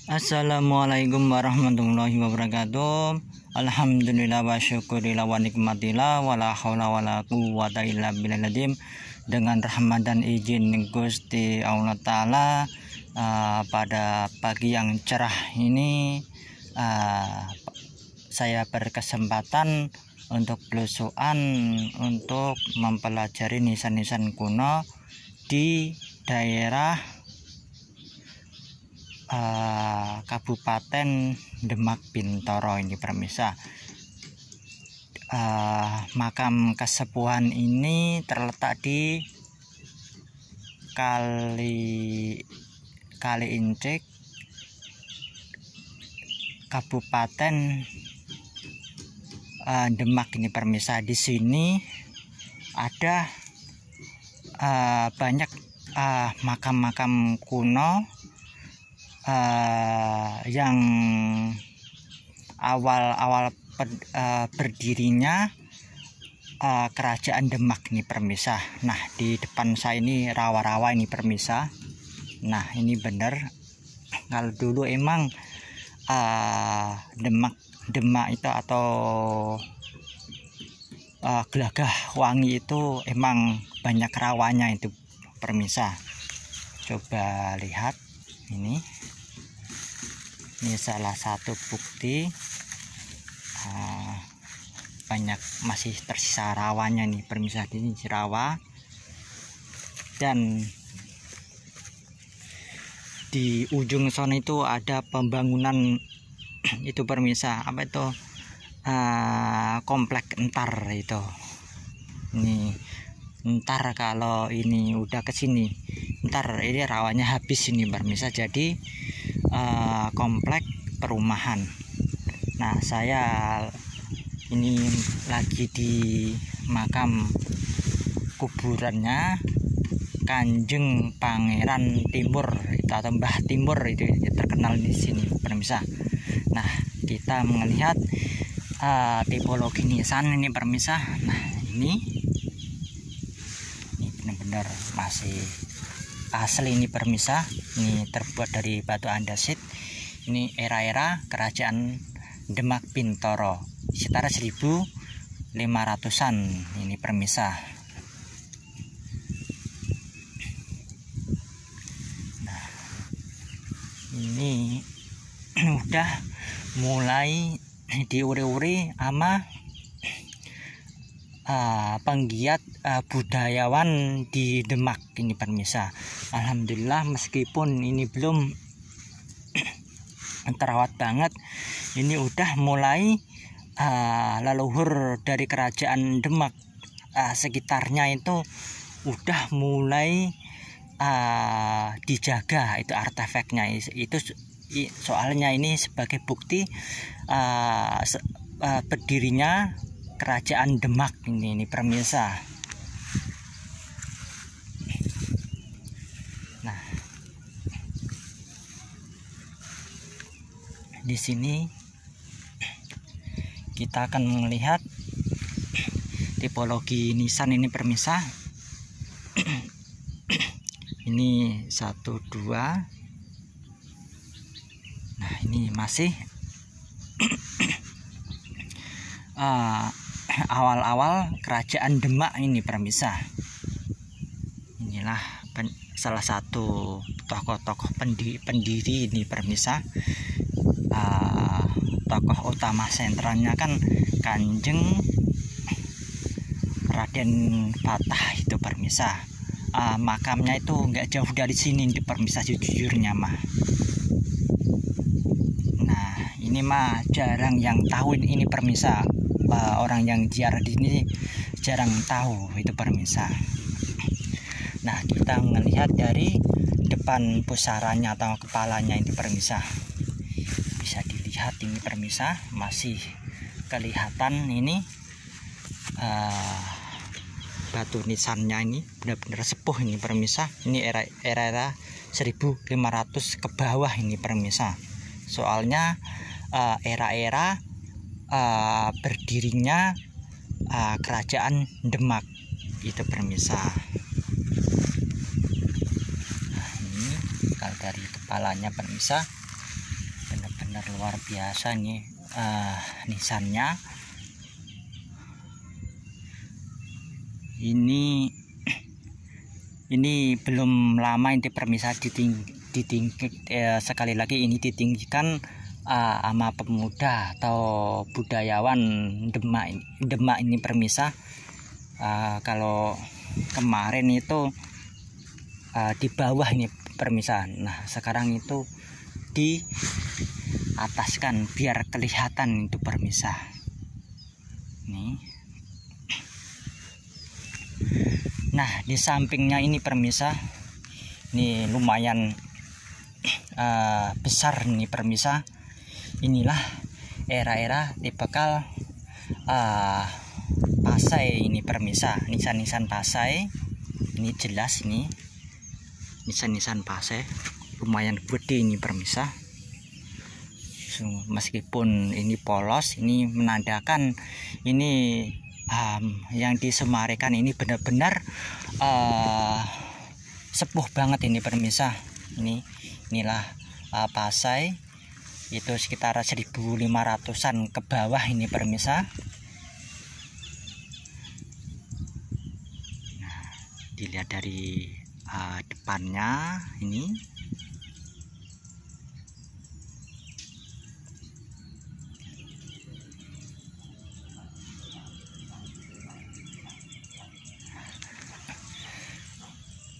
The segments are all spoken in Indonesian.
Assalamualaikum warahmatullahi wabarakatuh. Alhamdulillah wa syukurillah wa nikmatillah wa la haula wa la quwwata illa billahil. Dengan rahmat dan izin Gusti Allah Ta'ala, pada pagi yang cerah ini saya berkesempatan untuk belusukan untuk mempelajari nisan-nisan kuno di daerah Kabupaten Demak Bintoro ini pemirsa. Makam kesepuhan ini terletak di Kali Incik, Kabupaten Demak ini pemirsa. Di sini ada banyak makam-makam kuno yang awal berdirinya kerajaan Demak nih permisa. Nah, di depan saya ini rawa-rawa ini permisa. Nah, ini bener kalau dulu emang Demak itu atau Gelagah Wangi itu emang banyak rawanya itu permisa. Coba lihat ini salah satu bukti banyak masih tersisa rawanya nih permisa. Ini rawa, dan di ujung sana itu ada pembangunan itu permisa, apa itu komplek Entar itu. Ini ntar kalau ini udah kesini, ntar ini rawanya habis ini permisa, jadi komplek perumahan. Nah, saya ini lagi di makam kuburannya Kanjeng Pangeran Timur atau Mbah Timur itu terkenal di sini permisa. Nah, kita melihat tipologi nisan ini permisa. Nah, ini benar-benar masih asli ini permisa. Ini terbuat dari batu andesit. Ini era-era kerajaan Demak Bintoro sekitar 1500-an ini permisa. Nah, ini udah mulai diuri-uri sama penggiat budayawan di Demak ini permisa. Alhamdulillah, meskipun ini belum terawat banget, ini udah mulai leluhur dari kerajaan Demak sekitarnya itu udah mulai dijaga itu artefaknya itu. Soalnya ini sebagai bukti berdirinya kerajaan Demak ini permisa. Nah, di sini kita akan melihat tipologi nisan ini permisa. Ini 1, 2. Nah, ini masih awal-awal kerajaan Demak ini permisa. Inilah salah satu tokoh-tokoh pendiri ini permisa. Tokoh utama sentralnya kan Kanjeng Raden Fatah itu permisa. Makamnya itu nggak jauh dari sini di permisa, jujurnya mah. Nah, ini mah jarang yang tahu ini permisa. Orang yang ziarah di sini jarang tahu itu permisa. Nah, kita melihat dari depan pusaranya atau kepalanya ini permisa. Bisa dilihat ini permisa, masih kelihatan ini batu nisannya ini benar-benar sepuh ini permisa. Ini era 1500 ke bawah ini permisa. Soalnya era-era berdirinya kerajaan Demak itu permisa. Nah, ini kalau dari kepalanya permisa benar-benar luar biasa nih nisannya. Ini belum lama ini permisa sekali lagi ini ditinggikan sama pemuda atau budayawan Demak ini permisa. Kalau kemarin itu di bawah ini permisa. Nah sekarang itu di ataskan biar kelihatan itu permisa. Nih. Nah di sampingnya ini permisa, ini lumayan besar nih permisa. Inilah era-era dibekal pasai ini permisa, nisan-nisan pasai. Ini jelas ini nisan-nisan pasai lumayan gede ini permisa. Meskipun ini polos, ini menandakan ini yang disemarikan ini benar-benar sepuh banget ini permisa. Inilah pasai itu sekitar 1500-an ke bawah ini permisa. Nah, dilihat dari depannya ini.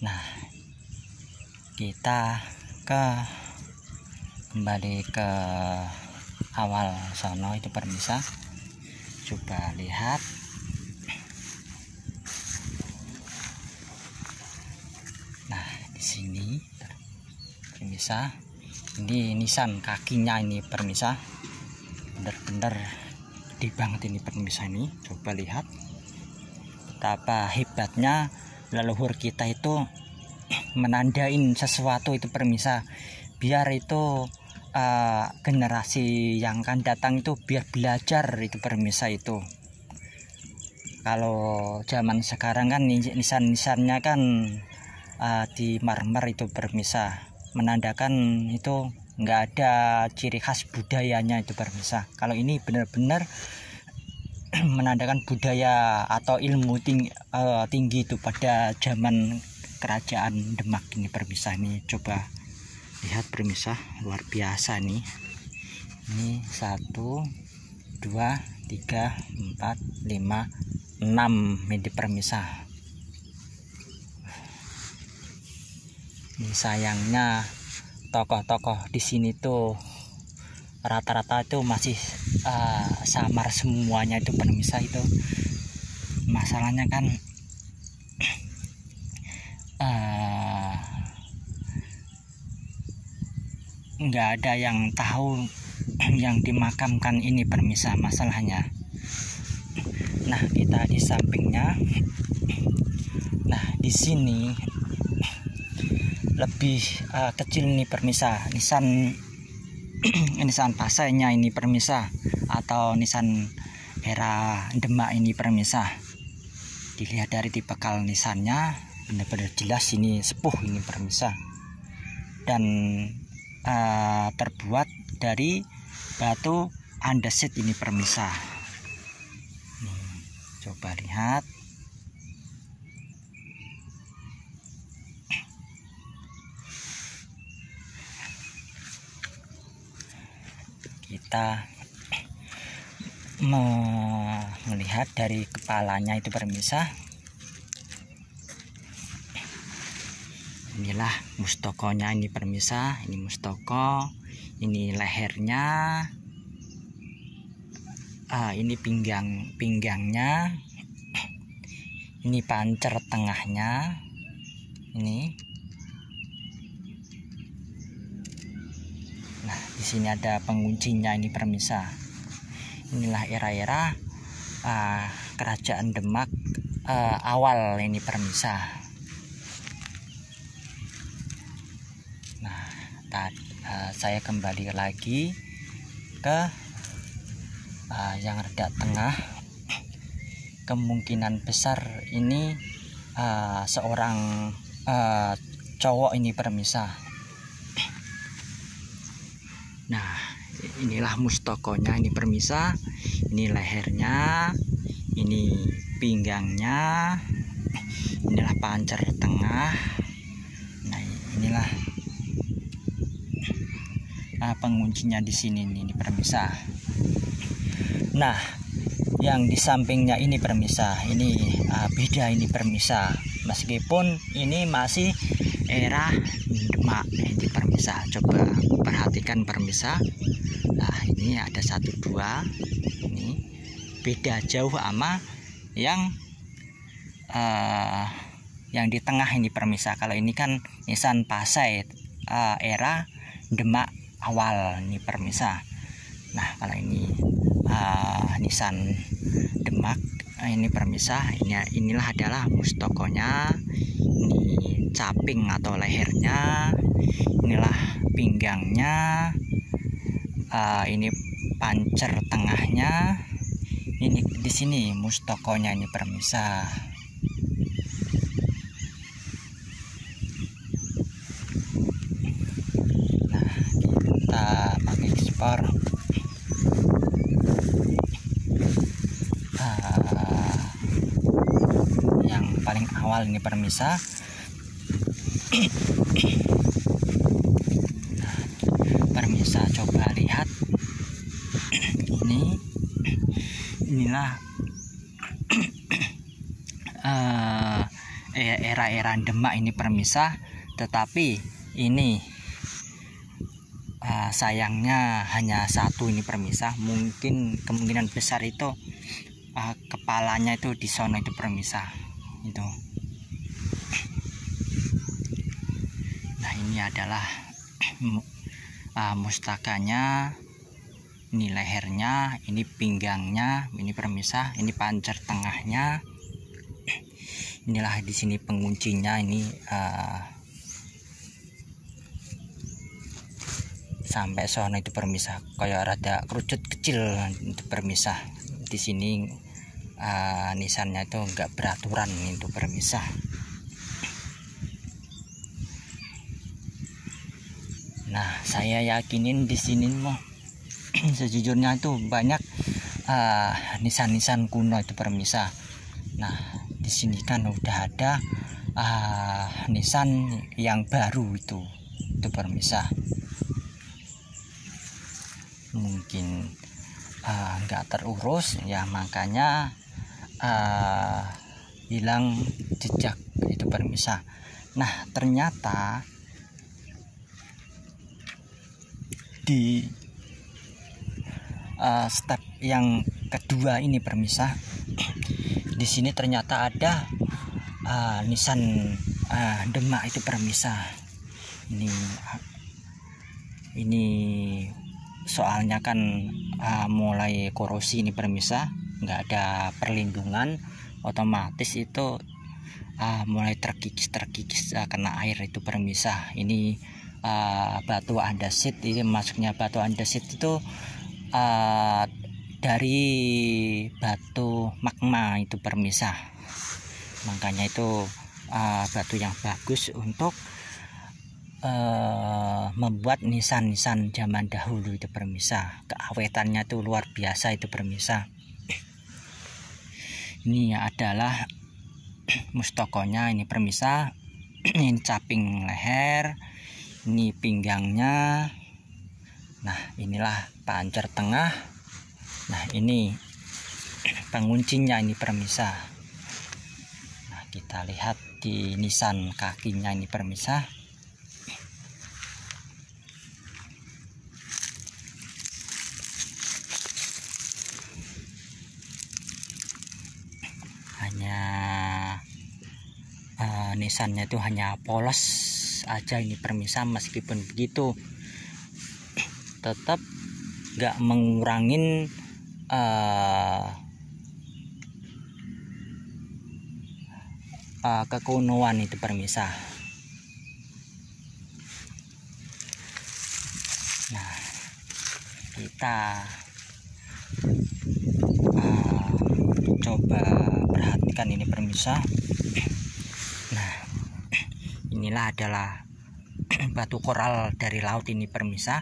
Nah, kita kembali ke awal sono itu permisa. Coba lihat. Nah, di sini permisa. Ini nisan kakinya ini permisa. Benar-benar gede banget ini permisa ini. Coba lihat betapa hebatnya leluhur kita itu menandain sesuatu itu permisa, biar itu generasi yang akan datang itu biar belajar itu permisa. Itu kalau zaman sekarang kan nisan-nisannya kan di marmer itu permisa, menandakan itu nggak ada ciri khas budayanya itu permisa. Kalau ini benar-benar menandakan budaya atau ilmu tinggi itu pada zaman kerajaan Demak ini permisa. Ini coba lihat permisa, luar biasa nih. Ini 1 2 3 4 5 6 ini permisa. Ini sayangnya tokoh-tokoh di sini tuh rata-rata itu masih samar semuanya itu permisa. Itu masalahnya kan nggak ada yang tahu yang dimakamkan ini permisa masalahnya. Nah kita di sampingnya. Nah di sini lebih kecil nih permisa, nisan pasainya ini permisa, atau nisan era Demak ini permisa. Dilihat dari dibekal nisannya benar-benar jelas ini sepuh ini permisa, dan terbuat dari batu andesit ini permisa. Coba lihat. Kita melihat dari kepalanya itu permisa. Inilah mustokonya ini permisa. Ini mustoko, ini lehernya, ini pinggangnya, ini pancer tengahnya, ini. Nah di sini ada penguncinya ini permisa. Inilah era-era kerajaan Demak awal ini permisa. Saya kembali lagi ke yang rada tengah. Kemungkinan besar ini seorang cowok ini permisa. Nah inilah mustokonya ini permisa. Ini lehernya, ini pinggangnya, inilah pancer tengah. Nah, inilah penguncinya di sini nih, ini permisa. Nah, yang di sampingnya ini permisa, ini beda ini permisa. Meskipun ini masih era Demak ini permisa. Coba perhatikan permisa. Nah, ini ada 1 2. Ini beda jauh sama yang di tengah ini permisa. Kalau ini kan nisan Pasai era Demak awal ini permisa. Nah, kalau ini nisan Demak ini permisa. Inilah adalah mustokonya. Ini caping atau lehernya, inilah pinggangnya, ini pancer tengahnya, ini di sini mustokonya ini permisa. Nah, kita pakai ekspor. Yang paling awal ini permisa. Nah, permisa coba lihat. Inilah era-era Demak ini permisa. Tetapi ini sayangnya hanya 1 ini permisa. Mungkin kemungkinan besar itu kepalanya itu di sono itu permisa itu. Nah, ini adalah mustakanya, ini lehernya, ini pinggangnya, ini permisa, ini pancer tengahnya. Inilah di sini penguncinya, ini sampai sono itu permisa, kayak rada kerucut kecil itu permisa. Di sini nisannya itu enggak beraturan itu permisa. Nah, saya yakinin di sini mau sejujurnya itu banyak nisan-nisan kuno itu permisa. Nah, di sini kan udah ada nisan yang baru itu permisa. Mungkin nggak terurus ya, makanya hilang jejak itu permisa. Nah, ternyata di step yang kedua ini permisa, di sini ternyata ada nisan Demak itu permisa. Ini soalnya kan mulai korosi ini permisa, nggak ada perlindungan, otomatis itu mulai terkikis kena air itu permisa. Ini batu andesit, ini masuknya batu andesit itu dari batu magma itu permisa. Makanya itu batu yang bagus untuk membuat nisan-nisan zaman dahulu itu permisa. Keawetannya itu luar biasa itu permisa. Ini adalah mustokonya ini permisa. Ini caping leher, ini pinggangnya. Nah, inilah pancer tengah. Nah, ini penguncinya ini permisa. Nah, kita lihat di nisan kakinya ini permisa. Hanya nisannya itu hanya polos aja ini permisa. Meskipun begitu tetap gak mengurangin kekunoan itu permisa. Nah, kita coba perhatikan ini permisa. Nah, inilah adalah batu koral dari laut ini permisa.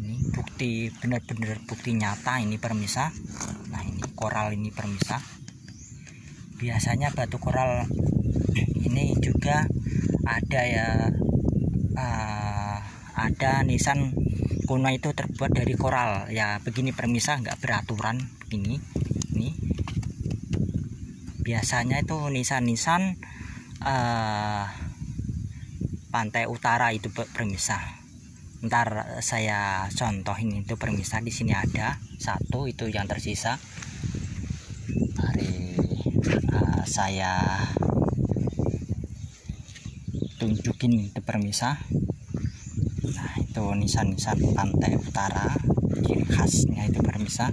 Ini bukti, benar-benar bukti nyata ini permisa. Nah ini koral ini permisa. Biasanya batu koral ini juga ada ya, ada nisan kuno itu terbuat dari koral ya, begini permisa, nggak beraturan begini. Ini biasanya itu nisan-nisan pantai utara itu permisa. Ntar saya contohin itu permisa. Di sini ada satu itu yang tersisa. Mari saya tunjukin itu permisa. Nah itu nisan-nisan pantai utara, ciri khasnya itu permisa.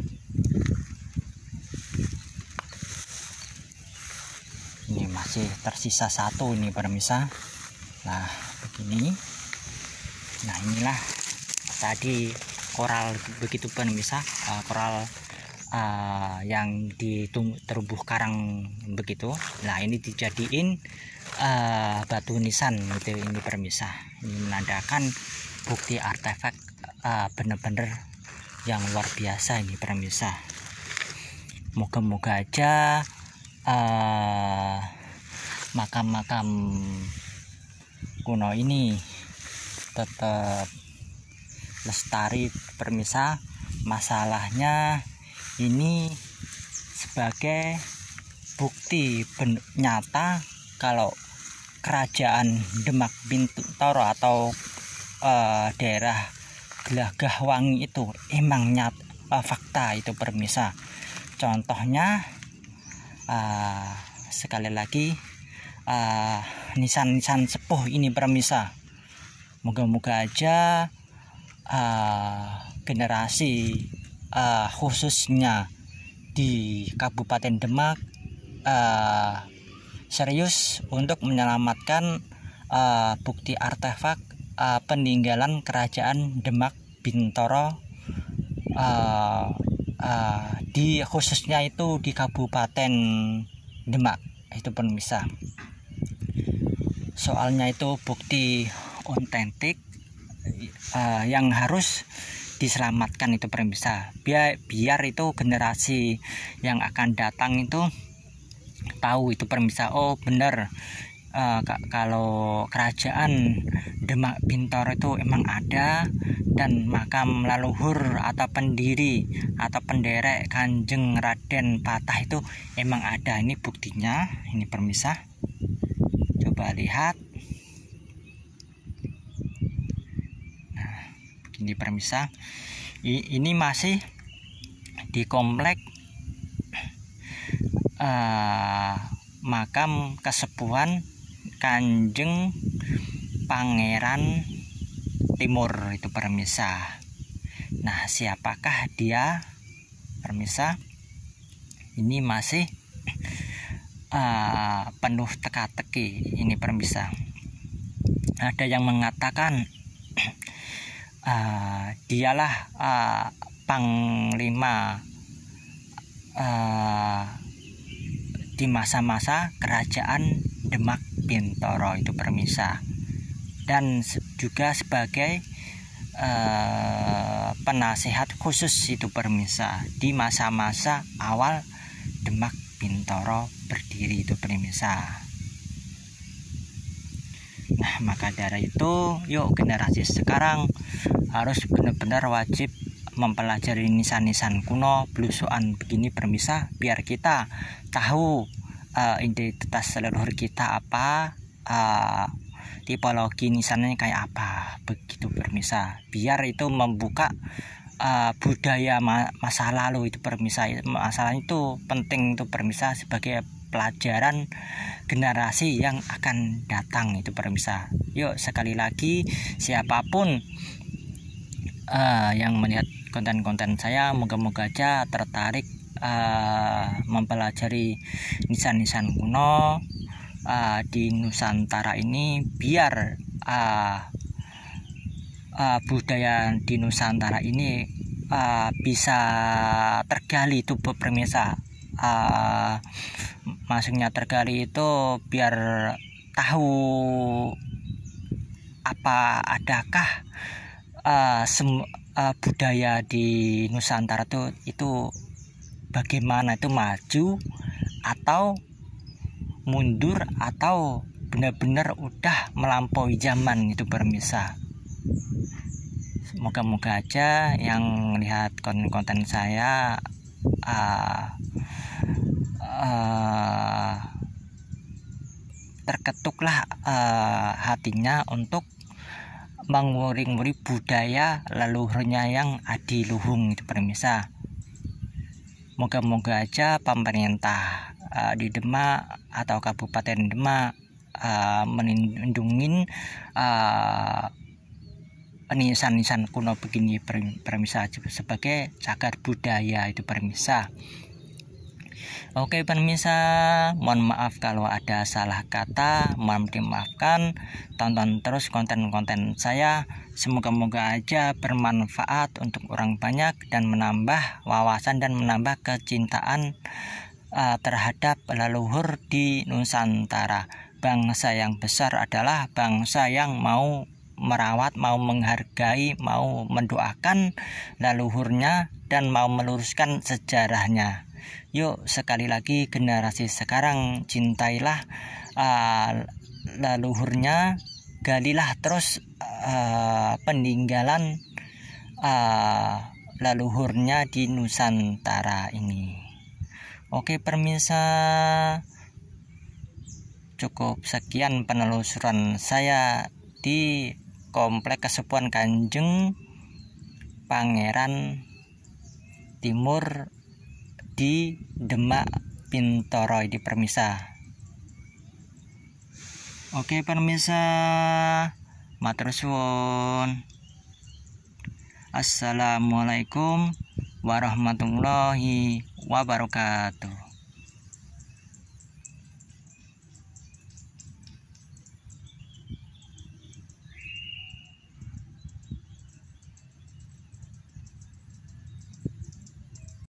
Ini masih tersisa satu ini permisa. Nah begini. Nah inilah tadi koral begitu permisa, koral yang terumbu karang begitu. Nah ini dijadiin batu nisan gitu ini permisa. Ini menandakan bukti artefak bener-bener yang luar biasa ini permisa. Moga-moga aja makam-makam kuno ini tetap lestari permisa. Masalahnya ini sebagai bukti nyata kalau kerajaan Demak Bintoro atau daerah Gelagah Wangi itu emang nyata, fakta itu permisa. Contohnya sekali lagi nisan-nisan sepuh ini permisa. Moga-moga aja generasi khususnya di Kabupaten Demak serius untuk menyelamatkan bukti artefak peninggalan kerajaan Demak Bintoro, di khususnya itu di Kabupaten Demak itu permisa. Soalnya itu bukti otentik yang harus diselamatkan itu permisa, biar itu generasi yang akan datang itu tahu itu permisa. Oh bener, kalau kerajaan Demak Bintoro itu emang ada, dan makam leluhur atau pendiri atau penderek Kanjeng Raden Patah itu emang ada. Ini buktinya ini permisa, coba lihat. Nah begini permisa, ini masih di komplek makam kesepuhan Kanjeng Pangeran Timur itu permisa. Nah siapakah dia permisa? Ini masih penuh teka-teki ini permisa. Ada yang mengatakan dialah panglima di masa-masa kerajaan Demak Bintoro itu permisa, dan juga sebagai penasehat khusus itu permisa di masa-masa awal Demak Bintoro berdiri itu permisa. Nah maka dari itu yuk generasi sekarang harus benar-benar wajib mempelajari nisan-nisan kuno belusuan begini permisa, biar kita tahu identitas leluhur kita apa, tipologi nisannya kayak apa begitu permisa, biar itu membuka budaya masa lalu itu permisa. Masalah itu penting itu permisa sebagai pelajaran generasi yang akan datang itu permisa. Yuk sekali lagi siapapun yang melihat konten-konten saya, moga-moga aja tertarik mempelajari nisan-nisan kuno di Nusantara ini, biar budaya di Nusantara ini bisa tergali itu pemirsa. Maksudnya tergali itu biar tahu apa adakah budaya di Nusantara itu bagaimana, itu maju atau mundur atau benar-benar udah melampaui zaman itu pemirsa. Moga-moga aja yang lihat konten-konten saya terketuklah hatinya untuk menguri-nguri budaya leluhurnya yang adiluhung itu pemirsa. Moga-moga aja pemerintah di Demak atau Kabupaten Demak melindungi nisan-nisan kuno begini pemirsa sebagai cagar budaya itu pemirsa. Oke pemirsa, mohon maaf kalau ada salah kata, mohon dimaafkan. Tonton terus konten-konten saya, semoga-moga aja bermanfaat untuk orang banyak dan menambah wawasan dan menambah kecintaan terhadap leluhur di Nusantara. Bangsa yang besar adalah bangsa yang mau merawat, mau menghargai, mau mendoakan leluhurnya dan mau meluruskan sejarahnya. Yuk sekali lagi generasi sekarang cintailah leluhurnya, galilah terus peninggalan leluhurnya di Nusantara ini. Oke pemirsa, cukup sekian penelusuran saya di Komplek Kesepuhan Kanjeng Pangeran Timur di Demak Pintoro di pemirsa. Oke pemirsa, matur suwun. Assalamualaikum warahmatullahi wabarakatuh.